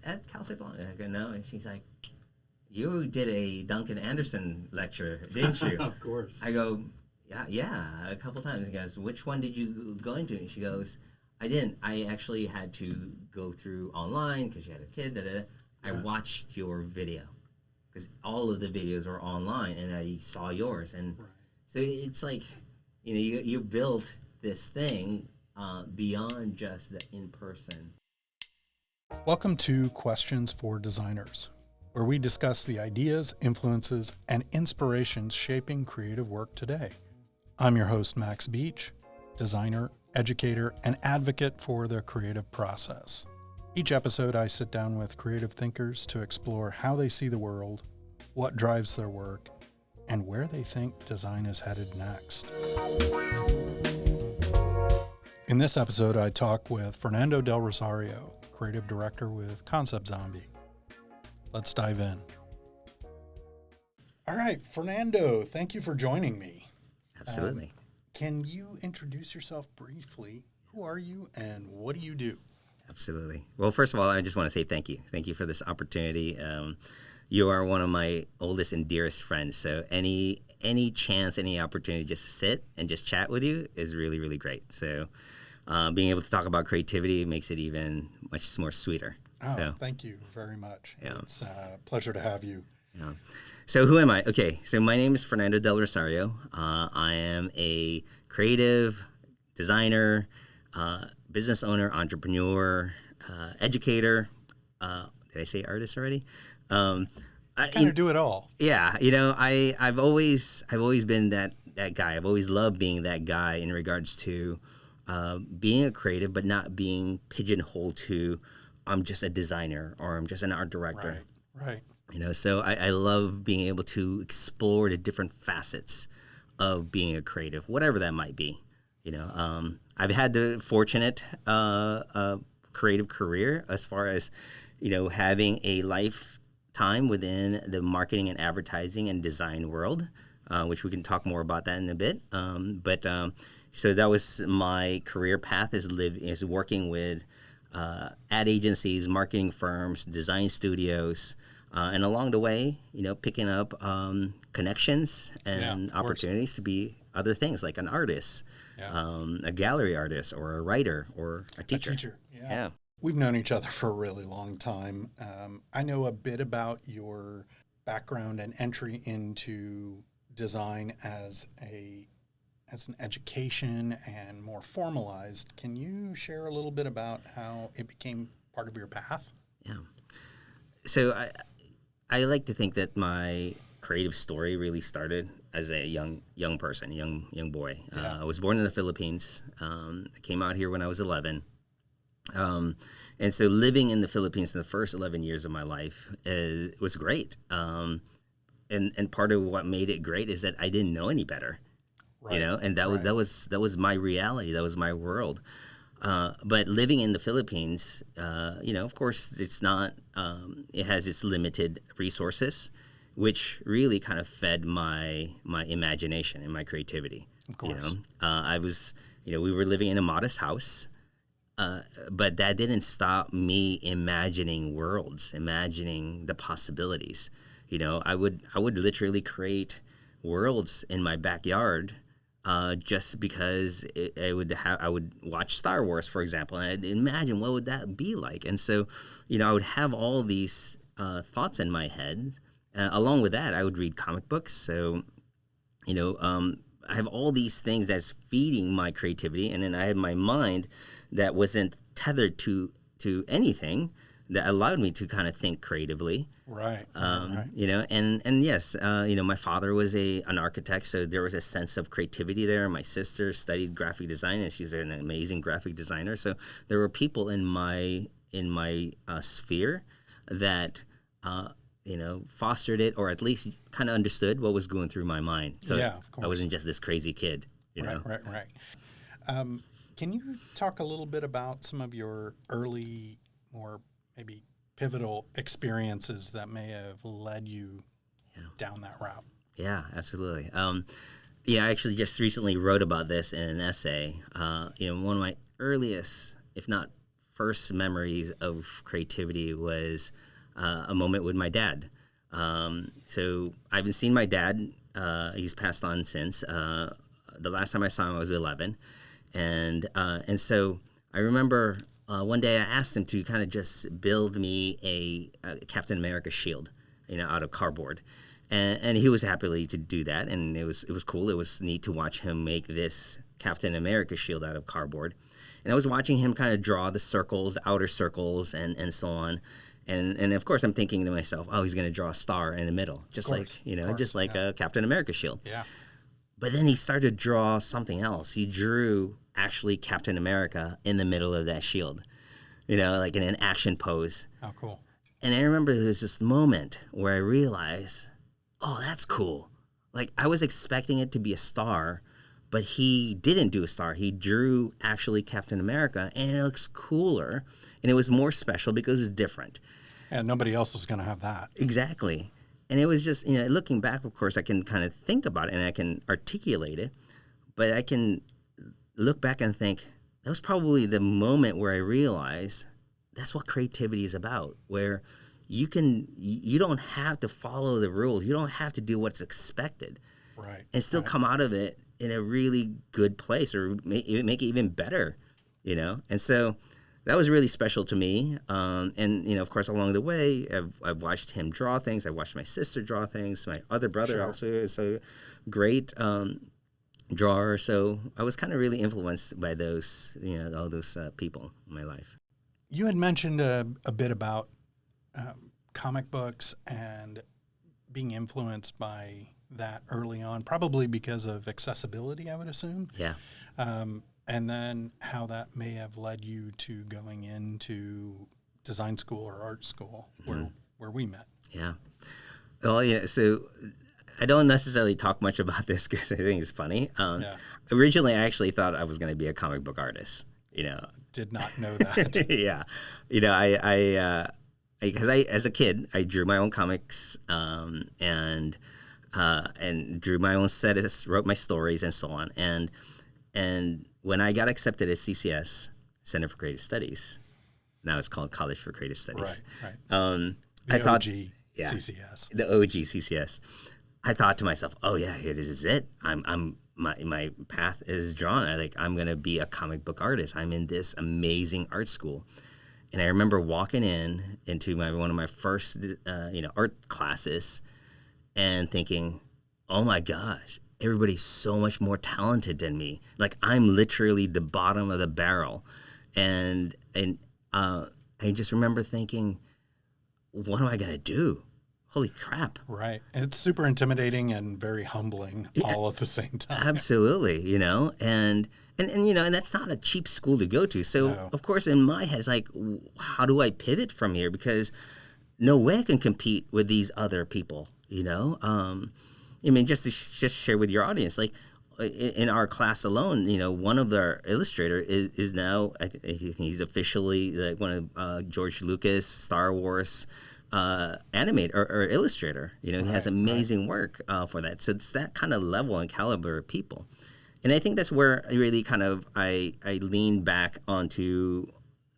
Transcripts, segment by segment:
at ConceptZombie? I go, no. And she's like, you did a Duncan Anderson lecture, didn't you? Of course. I go, yeah, a couple times. He goes, which one did you go into? And she goes, I didn't. I actually had to go through online because you had a kid. I watched your video because all of the videos are online, and I saw yours. And so it's like, you built this thing beyond just the in-person. Welcome to Questions for Designers, where we discuss the ideas, influences, and inspirations shaping creative work today. I'm your host, Max Beach, designer, educator, and advocate for the creative process. Each episode, I sit down with creative thinkers to explore how they see the world, what drives their work, and where they think design is headed next. In this episode, I talk with Fernando Del Rosario, creative director with ConceptZombie. Let's dive in. All right, Fernando, thank you for joining me. Absolutely. Can you introduce yourself briefly? Who are you and what do you do? Absolutely. Well, first of all, I just want to say thank you. Thank you for this opportunity. You are one of my oldest and dearest friends. So any chance, any opportunity just to sit and just chat with you is really, really great. So being able to talk about creativity makes it even much more sweeter. Oh, thank you very much. Yeah. It's a pleasure to have you. Yeah. So who am I? Okay, so my name is Fernando Del Rosario. I am a creative designer, business owner, entrepreneur, educator. Did I say artist already? I kind of do it all. Yeah, I've always been that guy. I've always loved being that guy in regards to being a creative, but not being pigeonholed to I'm just a designer or I'm just an art director. Right. So I love being able to explore the different facets of being a creative, whatever that might be. I've had the fortunate creative career as far as, having a lifetime within the marketing and advertising and design world, which we can talk more about that in a bit. So that was my career path is working with ad agencies, marketing firms, design studios, and along the way, picking up connections and opportunities to be other things like an artist, a gallery artist, or a writer, or a teacher. Yeah. We've known each other for a really long time. I know a bit about your background and entry into design as an education and more formalized. Can you share a little bit about how it became part of your path? Yeah. So I like to think that my creative story really started as a young person, young boy. I was born in the Philippines. I came out here when I was 11. And so living in the Philippines in the first 11 years of my life was great. And part of what made it great is that I didn't know any better. Right. And that was my reality. That was my world. But living in the Philippines, of course, it's not. It has its limited resources, which really kind of fed my imagination and my creativity. Of course. I was. We were living in a modest house, but that didn't stop me imagining worlds, imagining the possibilities. I would literally create worlds in my backyard. Just because I would watch Star Wars, for example, and I'd imagine what would that be like. And so, I would have all these thoughts in my head. Along with that, I would read comic books. So, I have all these things that's feeding my creativity, and then I had my mind that wasn't tethered to anything that allowed me to kind of think creatively. Right. And yes, my father was an architect, so there was a sense of creativity there. My sister studied graphic design, and she's an amazing graphic designer. So there were people in my sphere that fostered it, or at least kind of understood what was going through my mind. So of course. I wasn't just this crazy kid. Right. Can you talk a little bit about some of your early, more maybe pivotal experiences that may have led you down that route? Yeah, absolutely. I actually just recently wrote about this in an essay. One of my earliest, if not first memories of creativity was a moment with my dad. So I haven't seen my dad. He's passed on since. The last time I saw him, I was 11. And so I remember one day I asked him to kind of just build me a Captain America shield, out of cardboard. And he was happy to do that. And it was cool. It was neat to watch him make this Captain America shield out of cardboard. And I was watching him kind of draw the circles, outer circles, and so on. And of course, I'm thinking to myself, oh, he's going to draw a star in the middle, just like a Captain America shield. Yeah. But then he started to draw something else. He drew actually Captain America in the middle of that shield, like in an action pose. Oh, cool. And I remember there was this moment where I realized, oh, that's cool. Like I was expecting it to be a star, but he didn't do a star. He drew actually Captain America, and it looks cooler, and it was more special because it was different. And nobody else was going to have that. Exactly. And it was just, looking back, of course, I can kind of think about it and I can articulate it, but I can look back and think that was probably the moment where I realized that's what creativity is about, where you don't have to follow the rules. You don't have to do what's expected. Right. And still come out of it in a really good place or make it even better, And so that was really special to me. And, of course, along the way, I've watched him draw things. I watched my sister draw things. My other brother also is a great drawer. So I was kind of really influenced by those, all those people in my life. You had mentioned a bit about comic books and being influenced by that early on, probably because of accessibility, I would assume. Yeah. And then how that may have led you to going into design school or art school where we met. Yeah. Well, yeah. So I don't necessarily talk much about this because I think it's funny. Originally, I actually thought I was going to be a comic book artist. Did not know that. Yeah. Because I as a kid, I drew my own comics and drew my own sets, wrote my stories, and so on. And when I got accepted at CCS, Center for Creative Studies, now it's called College for Creative Studies. Right. I thought, CCS. The OG CCS. I thought to myself, oh yeah, here this is it. My path is drawn. I'm gonna be a comic book artist. I'm in this amazing art school. And I remember walking into one of my first art classes and thinking, oh my gosh, everybody's so much more talented than me. Like I'm literally the bottom of the barrel. And I just remember thinking, what am I going to do? Holy crap. Right. It's super intimidating and very humbling all at the same time. Absolutely, and that's not a cheap school to go to. So, Of course, in my head, it's like, how do I pivot from here? Because no way I can compete with these other people, just to share with your audience, like in our class alone, one of our illustrator is now, I think he's officially like one of George Lucas, Star Wars animator or illustrator. He has amazing work for that. So it's that kind of level and caliber of people. And I think that's where I really kind of I lean back onto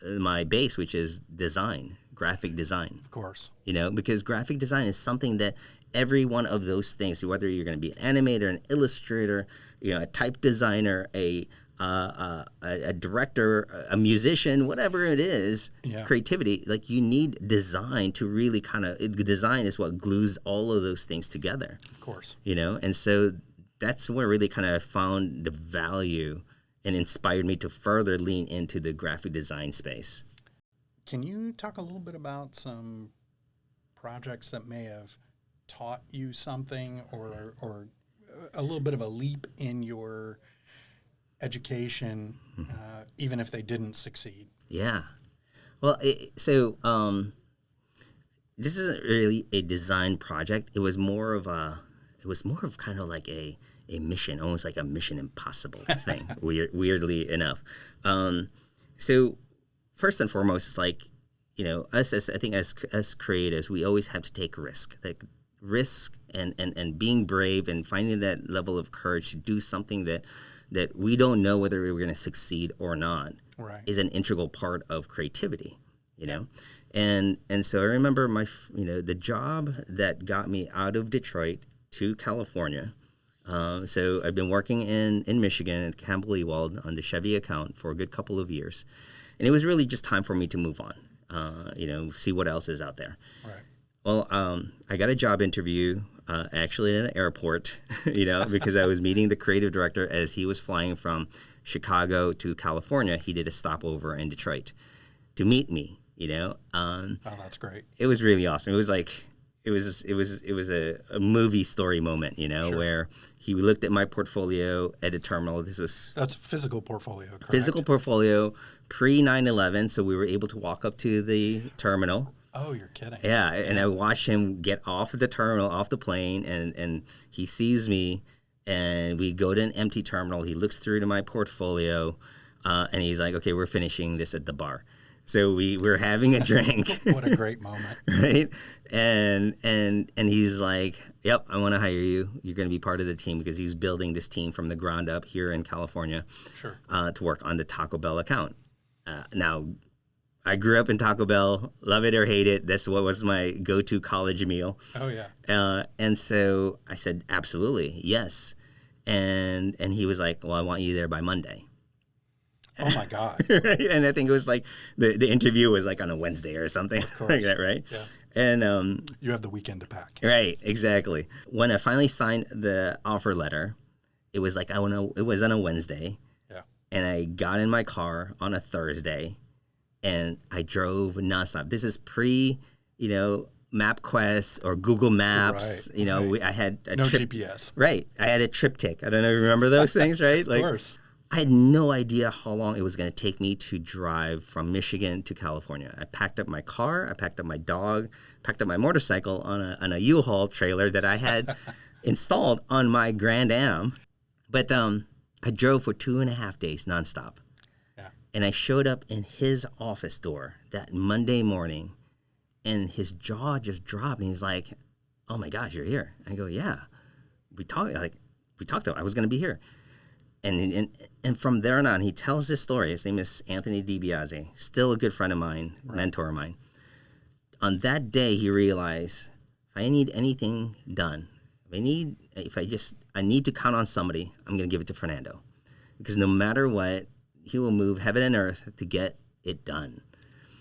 my base, which is design, graphic design. Of course. Because graphic design is something that every one of those things, whether you're going to be an animator, an illustrator, a type designer, a director, a musician, whatever it is, creativity, like you need design to really design is what glues all of those things together. Of course. And so that's where really kind of found the value and inspired me to further lean into the graphic design space. Can you talk a little bit about some projects that may have taught you something or a little bit of a leap in your education, even if they didn't succeed? Yeah. Well, this isn't really a design project. It was more of kind of like a mission, almost like a Mission Impossible thing, weirdly enough. So first and foremost, it's like, us as creatives, we always have to take risk, and being brave and finding that level of courage to do something that we don't know whether we're going to succeed or not. right. is an integral part of creativity, you know? And so I remember the job that got me out of Detroit to California. So I've been working in Michigan at Campbell Ewald on the Chevy account for a good couple of years. And it was really just time for me to move on, see what else is out there. Right. Well, I got a job interview actually at an airport, because I was meeting the creative director as he was flying from Chicago to California. He did a stopover in Detroit to meet me, Oh, that's great. It was really awesome. It was like, it was a movie story moment, Sure. where he looked at my portfolio at a terminal. That's a physical portfolio, correct? Physical portfolio pre 9/11. So we were able to walk up to the terminal. Oh, you're kidding. Yeah, and I watched him get off the terminal, off the plane, and he sees me, and we go to an empty terminal. He looks through to my portfolio, and he's like, okay, we're finishing this at the bar. So we're having a drink. What a great moment. Right? And he's like, yep, I want to hire you. You're going to be part of the team, because he's building this team from the ground up here in California. Sure. To work on the Taco Bell account. Now, I grew up in Taco Bell, love it or hate it. That's what was my go-to college meal. Oh, yeah. And so I said, absolutely, yes. And he was like, well, I want you there by Monday. Oh, my God. Right? And I think it was like the interview was like on a Wednesday or something like that, right? Yeah. And you have the weekend to pack. Right, exactly. When I finally signed the offer letter, it was like, it was on a Wednesday. Yeah. And I got in my car on a Thursday, and I drove nonstop. This is pre, MapQuest or Google Maps. Right, right. I had a no trip, GPS. Right. I had a triptych. I don't know if you remember those things, right? Of course. I had no idea how long it was going to take me to drive from Michigan to California. I packed up my car, I packed up my dog, packed up my motorcycle on a U-Haul trailer that I had installed on my Grand Am. But I drove for 2.5 days nonstop. Yeah. And I showed up in his office door that Monday morning, and his jaw just dropped, and he's like, oh my gosh, you're here. I go, yeah. We talked about I was going to be here. And from there on, he tells this story. His name is Anthony DiBiase, still a good friend of mine, right. mentor of mine. On that day, he realized, if I need anything done, I need to count on somebody, I'm going to give it to Fernando. Because no matter what, he will move heaven and earth to get it done.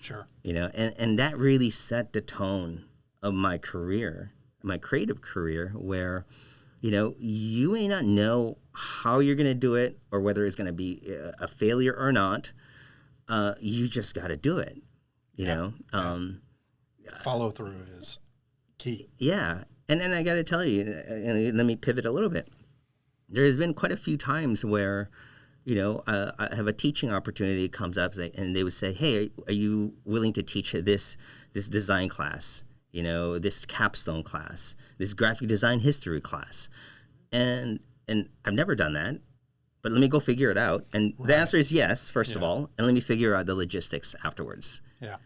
Sure. And that really set the tone of my career, my creative career, where, you may not know how you're going to do it or whether it's going to be a failure or not. You just got to do it, know. Follow through is key. Yeah. And I got to tell you, and let me pivot a little bit. There has been quite a few times where, I have a teaching opportunity comes up, and they would say, hey, are you willing to teach this design class? This capstone class, this graphic design history class. And I've never done that, but let me go figure it out. And right. The answer is yes, first of all, and let me figure out the logistics afterwards. Yeah.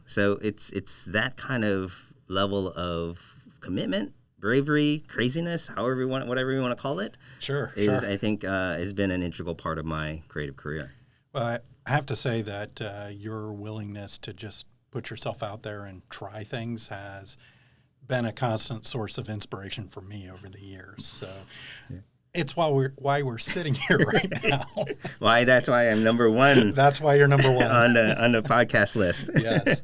So it's that kind of level of commitment, bravery, craziness, whatever you want to call it. Sure. I think has been an integral part of my creative career. Well, I have to say that your willingness to just put yourself out there and try things has been a constant source of inspiration for me over the years. So it's why we're sitting here right now. That's why I'm number one. That's why you're number one on the podcast list. Yes.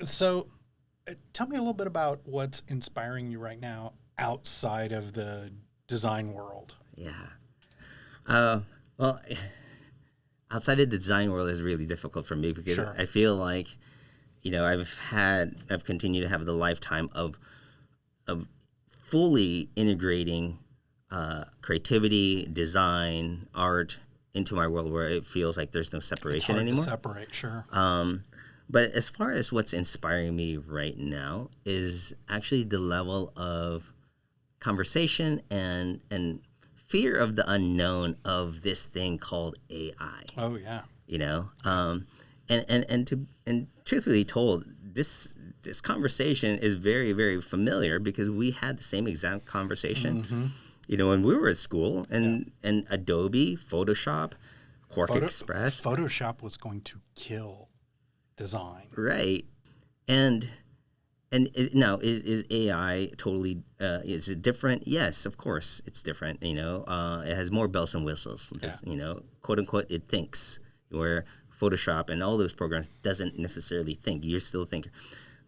So tell me a little bit about what's inspiring you right now outside of the design world. Yeah. Well, outside of the design world is really difficult for me because Sure. I feel like, I've continued to have the lifetime of fully integrating creativity, design, art into my world where it feels like there's no separation It's hard anymore. to separate, sure. But as far as what's inspiring me right now is actually the level of conversation and fear of the unknown of this thing called AI. Oh yeah. And truthfully told, this conversation is very, very familiar because we had the same exact conversation. Mm-hmm. When we were at school, and Adobe, Photoshop, Quark Express. Photoshop was going to kill design. Right. Now, is AI totally, is it different? Yes, of course it's different. It has more bells and whistles. Quote unquote, it thinks, where Photoshop and all those programs doesn't necessarily think. You're still a thinker.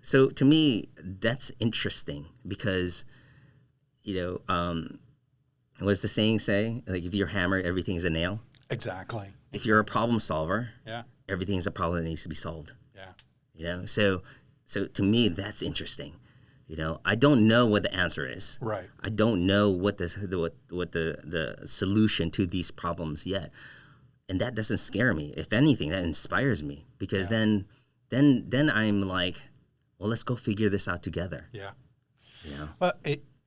So to me, that's interesting because, what's the saying say? Like, if you're a hammer, everything's a nail. Exactly. If you're a problem solver, yeah, everything's a problem that needs to be solved. Yeah. So to me, that's interesting. I don't know what the answer is. Right. I don't know what the solution to these problems yet, and that doesn't scare me. If anything, that inspires me because then I'm like, well, let's go figure this out together. Yeah. Well,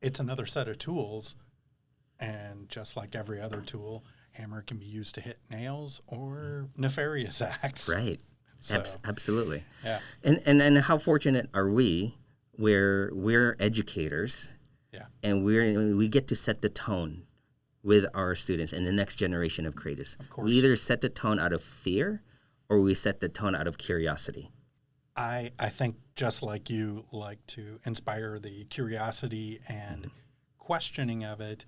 it's another set of tools, and just like every other tool, hammer can be used to hit nails or nefarious acts. Right. So, absolutely. Yeah. And how fortunate are we where we're educators, and we get to set the tone with our students and the next generation of creatives. Of course. We either set the tone out of fear or we set the tone out of curiosity. I think just like you like to inspire the curiosity and questioning of it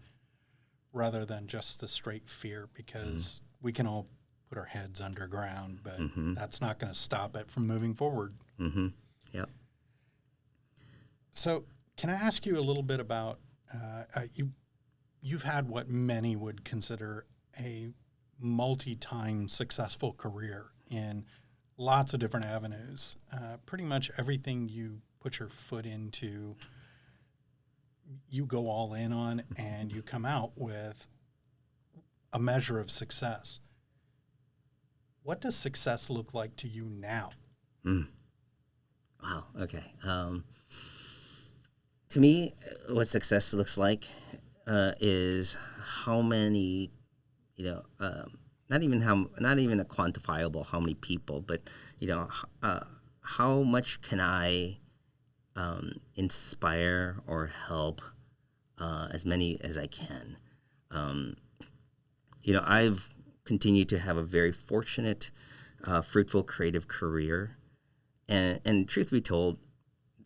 rather than just the straight fear, because we can all put our heads underground, but that's not going to stop it from moving forward. Mm-hmm. Yep. So can I ask you a little bit about, you've had what many would consider a multi-time successful career in lots of different avenues. Pretty much everything you put your foot into, you go all in on, and you come out with a measure of success. What does success look like to you now? Wow. Okay. To me, what success looks like is how many, not even a quantifiable how many people, but how much can I inspire or help as many as I can. I've continued to have a very fortunate, fruitful, creative career, and truth be told,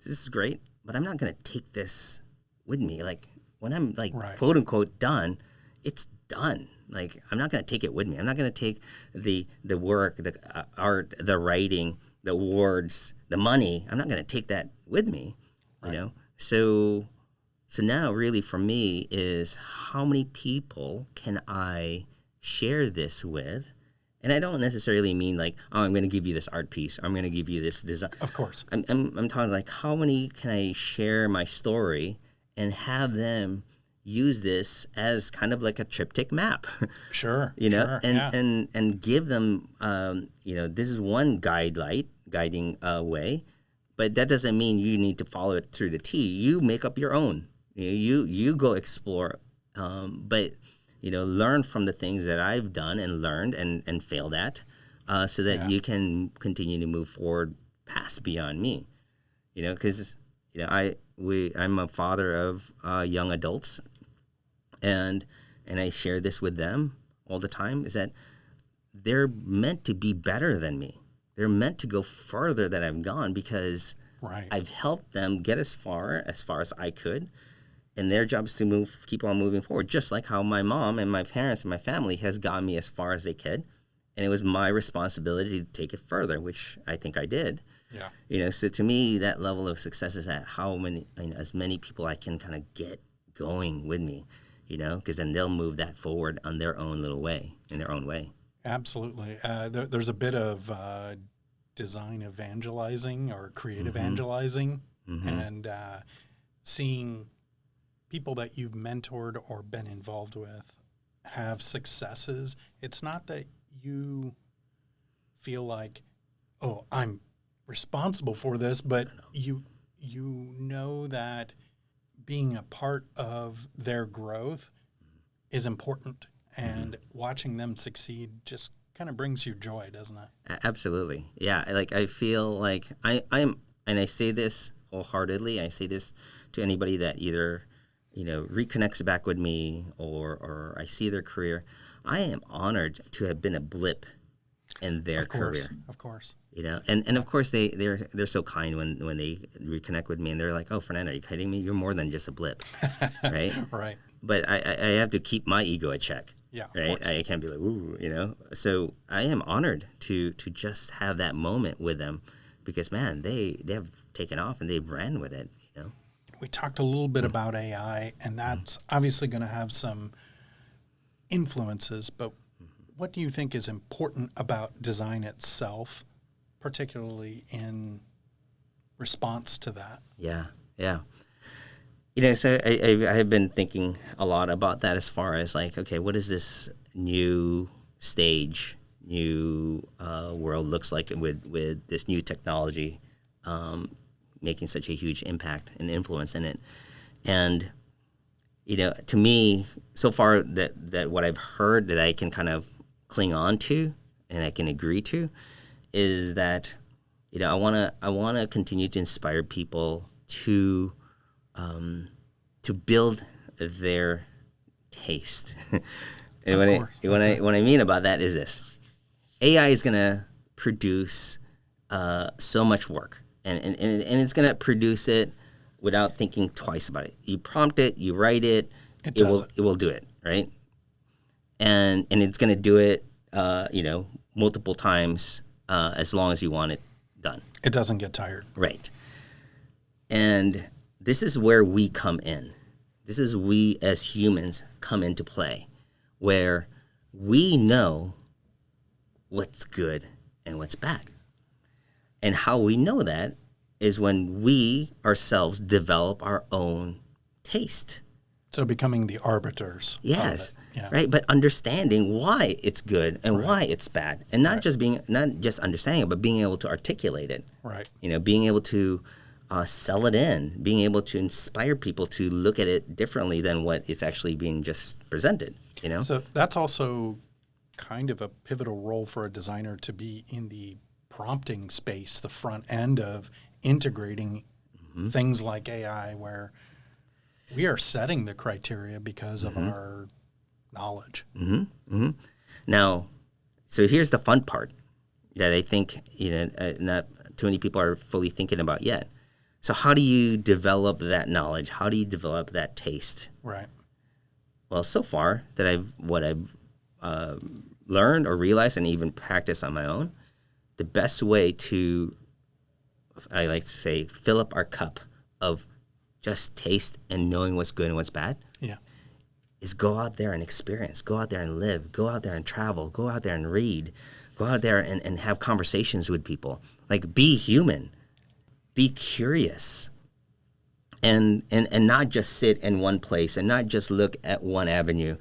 this is great, but I'm not going to take this with me. Like, when I'm quote unquote done, it's done. Like, I'm not going to take it with me. I'm not going to take the work, the art, the writing, the awards, the money. I'm not going to take that with me, So now really for me is how many people can I share this with? And I don't necessarily mean like, oh, I'm going to give you this art piece, or I'm going to give you this design. Of course. I'm talking like, how many can I share my story and have them use this as kind of like a triptych map? Sure. And give them, this is one guiding way, but that doesn't mean you need to follow it through the T. You make up your own. You go explore, but learn from the things that I've done and learned and failed at, so that you can continue to move forward past beyond me. Because I'm a father of young adults, and I share this with them all the time, is that they're meant to be better than me. They're meant to go further than I've gone, because I've helped them get as far as I could. And their job is to keep on moving forward, just like how my mom and my parents and my family has gotten me as far as they could. And it was my responsibility to take it further, which I think I did. Yeah. So to me, that level of success is at how many, as many people I can kind of get going with me, because then they'll move that forward on their own little way, in their own way. Absolutely. There's a bit of design evangelizing or creative evangelizing, and seeing people that you've mentored or been involved with have successes. It's not that you feel like, oh, I'm responsible for this, but you know that being a part of their growth is important, and watching them succeed just kind of brings you joy, doesn't it? Absolutely. Yeah. Like, I feel like I'm, and I say this wholeheartedly, I say this to anybody that either reconnects back with me or I see their career. I am honored to have been a blip in their career. Of course. You know, and of course they're so kind when they reconnect with me, and they're like, "Oh, Fernando, are you kidding me? You're more than just a blip," right? Right. But I have to keep my ego at check. Yeah. Right. I can't be like, "Ooh," you know. So I am honored to just have that moment with them, because man, they have taken off and they've ran with it. You know. We talked a little bit about AI, and that's obviously going to have some influences, but what do you think is important about design itself, particularly in response to that? Yeah. You know, so I have been thinking a lot about that, as far as like, okay, what is this new stage, new world looks like with this new technology making such a huge impact and influence in it. And, you know, to me, so far that what I've heard that I can kind of cling on to and I can agree to is that, you know, I wanna continue to inspire people to build their taste. And what I mean about that is this: AI is gonna produce so much work, and it's gonna produce it without thinking twice about it. You prompt it, you write it, it will do it, right? And it's gonna do it, you know, multiple times as long as you want it done. It doesn't get tired. Right. And this is where we come in. This is we as humans come into play, where we know what's good and what's bad. And how we know that is when we ourselves develop our own taste. So becoming the arbiters. Yes. Yeah. Right. But understanding why it's good and why it's bad, and not just understanding it, but being able to articulate it. Right. You know, being able to sell it in, being able to inspire people to look at it differently than what it's actually being just presented. You know. So that's also kind of a pivotal role for a designer, to be in the prompting space, the front end of integrating things like AI, where we are setting the criteria because of our knowledge. Now, so here's the fun part that I think, you know, not too many people are fully thinking about yet. So how do you develop that knowledge? How do you develop that taste? Right. Well, so far that I've learned or realized and even practiced on my own, the best way to, I like to say, fill up our cup of just taste and knowing what's good and what's bad, is go out there and experience, go out there and live, go out there and travel, go out there and read, go out there and have conversations with people. Like, be human, be curious, and not just sit in one place and not just look at one avenue.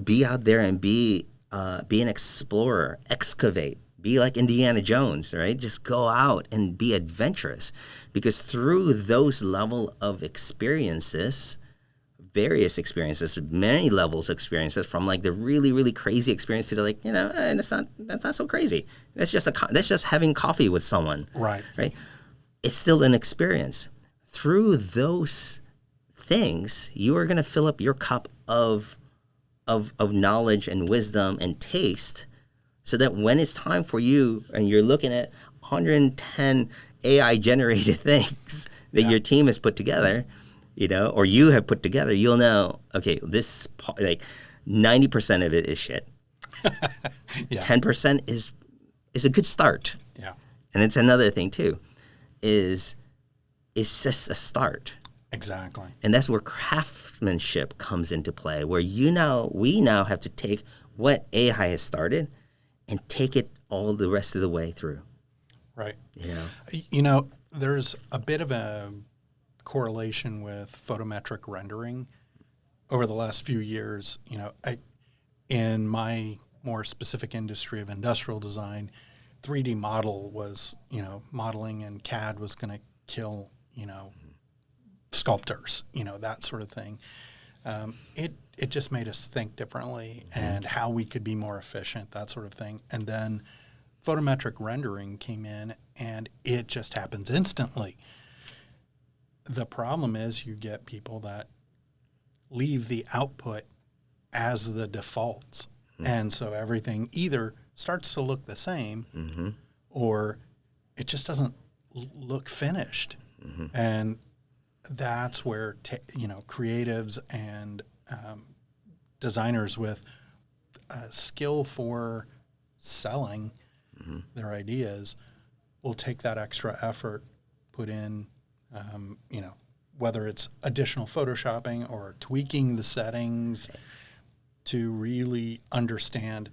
Be out there and be an explorer, excavate. Be like Indiana Jones, right? Just go out and be adventurous, because through those level of experiences, various experiences, many levels of experiences, from like the really, really crazy experience to the, like, you know, that's not so crazy. That's just having coffee with someone, Right. It's still an experience. Through those things, you are going to fill up your cup of knowledge and wisdom and taste, so that when it's time for you and you're looking at 110 AI generated things that your team has put together, you know, or you have put together, you'll know, okay, this, like, 90% of it is shit. 10% is a good start. Yeah. And it's another thing too, is it's just a start. Exactly. And that's where craftsmanship comes into play, where we now have to take what AI has started and take it all the rest of the way through. Right. You know? You know, there's a bit of a correlation with photometric rendering over the last few years. You know, in my more specific industry of industrial design, 3D model was, you know, modeling and CAD was going to kill, you know, sculptors, you know, that sort of thing. It just made us think differently and how we could be more efficient, that sort of thing. And then photometric rendering came in, and it just happens instantly. The problem is you get people that leave the output as the defaults. And so everything either starts to look the same or it just doesn't look finished. And that's where, creatives and designers with skill for selling their ideas will take that extra effort, put in, whether it's additional photoshopping or tweaking the settings to really understand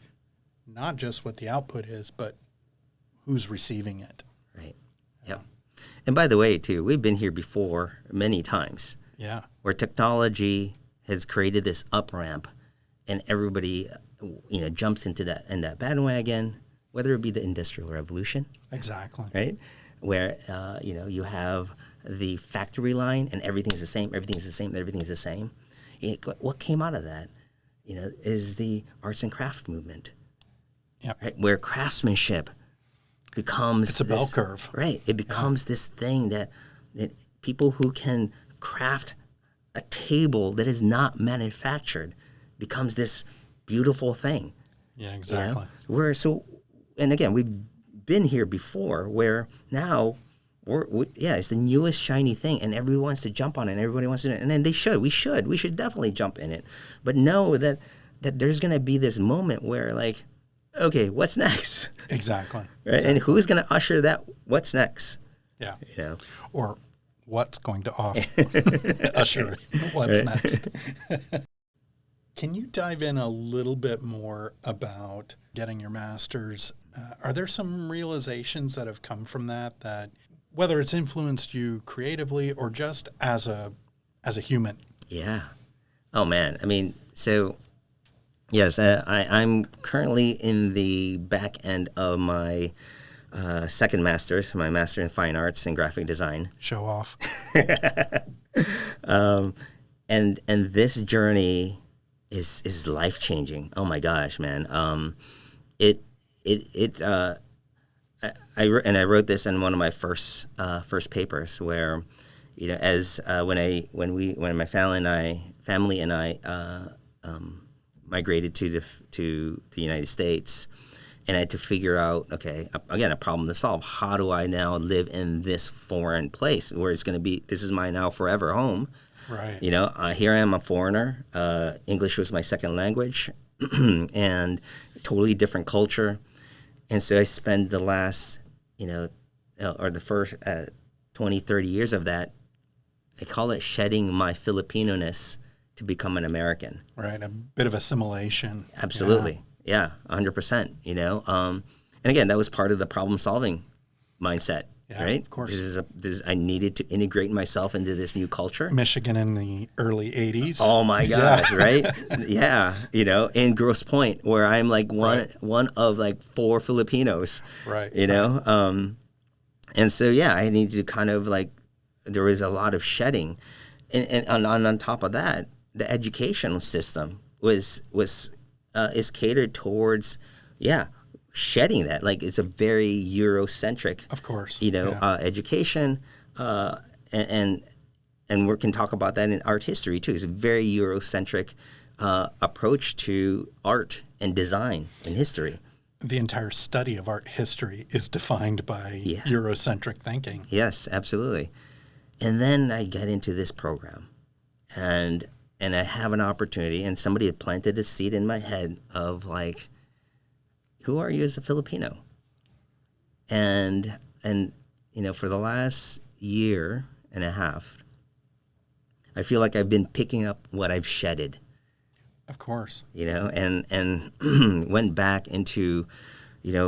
not just what the output is, but who's receiving it. Right. Yep. And by the way, too, we've been here before many times. Yeah. Where technology has created this up-ramp and everybody, jumps into that bandwagon, whether it be the Industrial Revolution. Exactly. Right? Where, you have the factory line and everything's the same. What came out of that, is the arts and craft movement. Yep. Right? Where craftsmanship becomes it's a bell curve. Right. It becomes this thing that people who can craft a table that is not manufactured becomes this beautiful thing. Yeah, exactly. And again, we've been here before where now it's the newest shiny thing and everyone wants to jump on it and everybody wants to do it. And then we should definitely jump in it. But know that there's going to be this moment where like, okay, what's next? Exactly. Right? Exactly. And who's going to usher that what's next? Yeah. Or what's going to usher what's next? Can you dive in a little bit more about getting your master's? Are there some realizations that have come from that whether it's influenced you creatively or just as a human? Yeah. Oh, man. I mean, so, yes, I'm currently in the back end of my second master's, my master in fine arts and graphic design. Show off. And this journey is life changing. Oh my gosh, man. I wrote this in one of my first papers where, as when my family and I migrated to the United States, and I had to figure out, okay, again, a problem to solve. How do I now live in this foreign place where it's going to be, this is my now forever home? Right. Here I am, a foreigner. English was my second language and totally different culture. And so I spent the last, or the first 20, 30 years of that, I call it shedding my Filipino-ness to become an American. Right. A bit of assimilation. Absolutely. Yeah, 100%, And again, that was part of the problem-solving mindset. Yeah, right? Of course. I needed to integrate myself into this new culture. Michigan in the early 80s. Oh my gosh, right? Yeah, in Grosse Pointe, where I'm like one of like 4 Filipinos. Right. And so I needed to kind of like, there was a lot of shedding, and on top of that, the educational system is catered towards shedding that. Like, it's a very Eurocentric, of course, education, and we can talk about that in art history too. It's a very Eurocentric approach to art and design and history. The entire study of art history is defined by Eurocentric thinking. Yes, absolutely. And then I get into this program, and I have an opportunity, and somebody had planted a seed in my head of like, who are you as a Filipino? And for the last year and a half, I feel like I've been picking up what I've shedded. Of course. And went back into,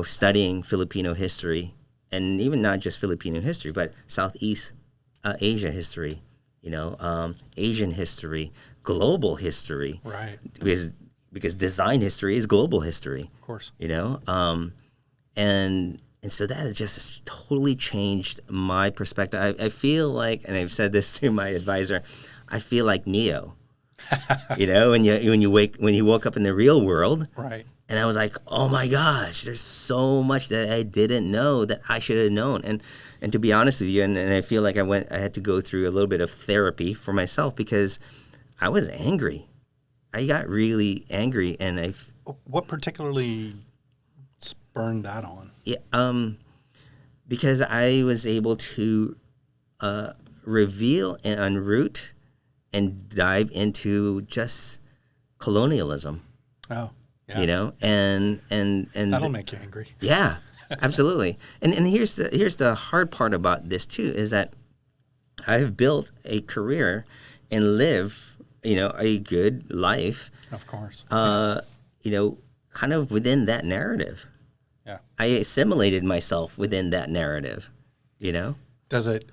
studying Filipino history, and even not just Filipino history, but Southeast Asia history, Asian history, global history. Right. Because design history is global history. Of course. And so that has just totally changed my perspective. I feel like, and I've said this to my advisor, I feel like Neo. when you woke up in the real world. Right. And I was like, oh my gosh, there's so much that I didn't know that I should have known. And to be honest with you, and I feel like I had to go through a little bit of therapy for myself because I was angry. I got really angry, and what particularly spurned that on? Yeah, because I was able to reveal and unroot and dive into just colonialism. Oh, yeah. You know, and That'll make you angry. Yeah, absolutely. And here's the hard part about this too, is that I've built a career and live, a good life. Of course. Kind of within that narrative. Yeah. I assimilated myself within that narrative, Does it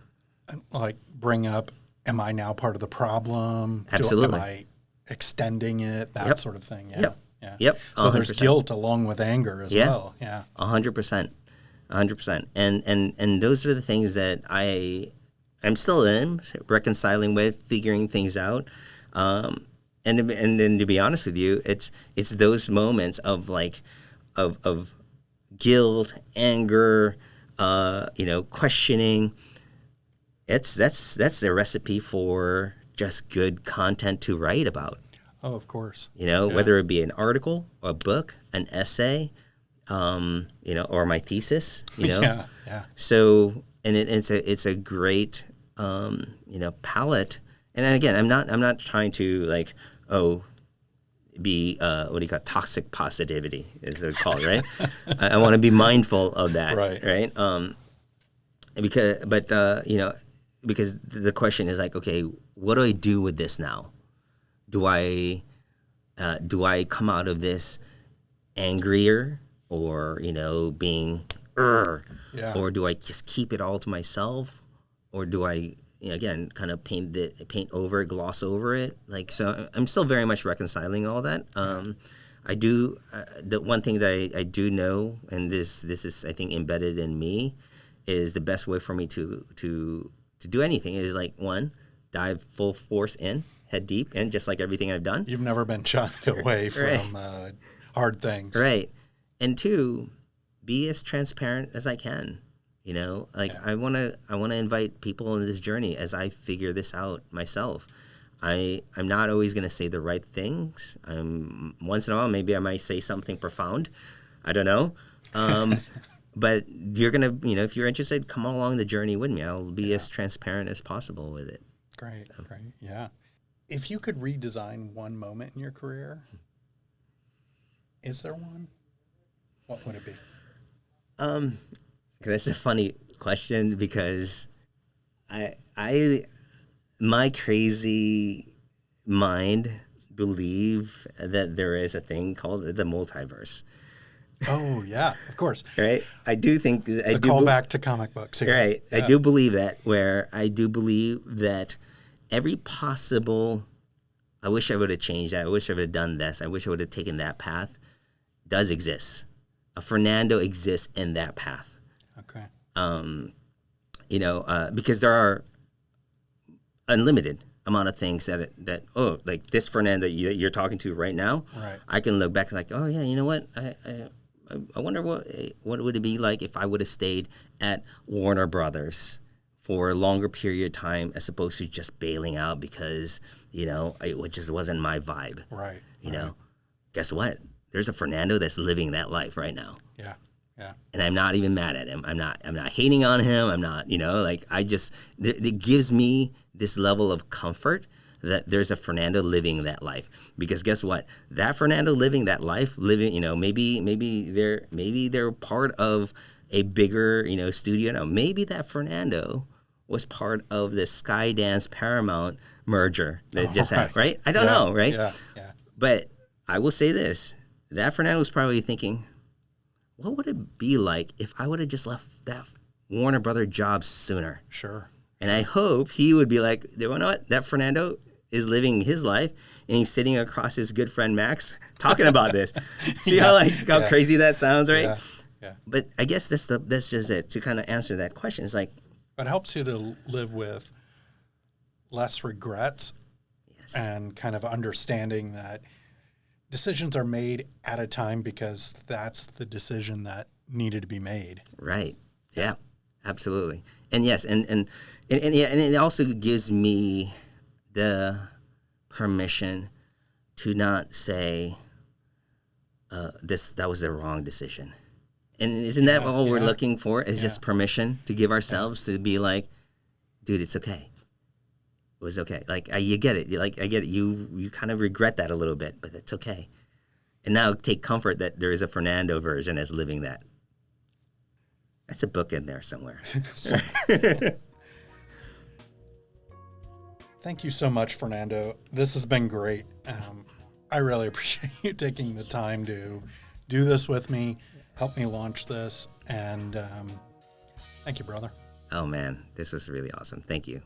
like bring up, am I now part of the problem? Absolutely. Am I extending it? That sort of thing. Yeah. Yep. Yeah. Yep. So there's guilt along with anger as well. Yeah. 100%. 100%. And those are the things that I'm still reconciling with, figuring things out. And then to be honest with you, it's those moments of of guilt, anger, questioning. That's the recipe for just good content to write about. Oh, of course. Whether it be an article, a book, an essay, or my thesis, Yeah. So, and it's a great, palette. And then again, I'm not trying to be what do you call it? Toxic positivity is what it's called, right? I want to be mindful of that, right? Because the question is okay, what do I do with this now? Do I come out of this angrier or being or do I just keep it all to myself, or do I again kind of paint over it, gloss over it? So I'm still very much reconciling all that. I do the one thing that I do know, and this is I think embedded in me, is the best way for me to do anything is one, dive full force in, head deep in, just like everything I've done. You've never been shunned away from hard things. Right. And two, be as transparent as I can. I want to invite people into this journey as I figure this out myself. I'm not always going to say the right things. Once in a while, maybe I might say something profound. I don't know. But you're going to, if you're interested, come along the journey with me. I'll be as transparent as possible with it. Great. Yeah. If you could redesign one moment in your career, is there one? What would it be? That's a funny question because my crazy mind believe that there is a thing called the multiverse. Oh yeah, of course. Right. I do think I do call back to comic books. Here. Right. Yeah. I do believe that. Where I do believe that every possible, I wish I would have changed that. I wish I would have done this. I wish I would have taken that path. Does exist. A Fernando exists in that path. Okay. Because there are unlimited amount of things that like this Fernando you're talking to right now. Right. I can look back and oh yeah, you know what? I wonder what would it be like if I would have stayed at Warner Brothers for a longer period of time as opposed to just bailing out because it just wasn't my vibe. Right. Guess what? There's a Fernando that's living that life right now. Yeah. Yeah. And I'm not even mad at him. I'm not hating on him. I'm not, it gives me this level of comfort that there's a Fernando living that life. Because guess what? That Fernando living that life, maybe they're part of a bigger, studio. Now, maybe that Fernando was part of the Skydance Paramount merger that just happened, right? I don't know, right? Yeah. But I will say this. That Fernando was probably thinking, what would it be like if I would have just left that Warner Brother job sooner? Sure. And I hope he would be like, you know what? That Fernando is living his life, and he's sitting across his good friend Max talking about this. See how crazy that sounds, right? Yeah. But I guess that's just it, to kind of answer that question. It's like, it helps you to live with less regrets and kind of understanding that decisions are made at a time because that's the decision that needed to be made. Right. Yeah, absolutely. And yes, and it also gives me the permission to not say, that was the wrong decision. And isn't that all we're looking for? Is just permission to give ourselves to be like, dude, it's okay. It was okay. Like you get it. I get it. You kind of regret that a little bit, but it's okay. And now take comfort that there is a Fernando version as living that. That's a book in there somewhere. Thank you so much, Fernando. This has been great. I really appreciate you taking the time to do this with me, help me launch this, and thank you, brother. Oh, man, this was really awesome. Thank you.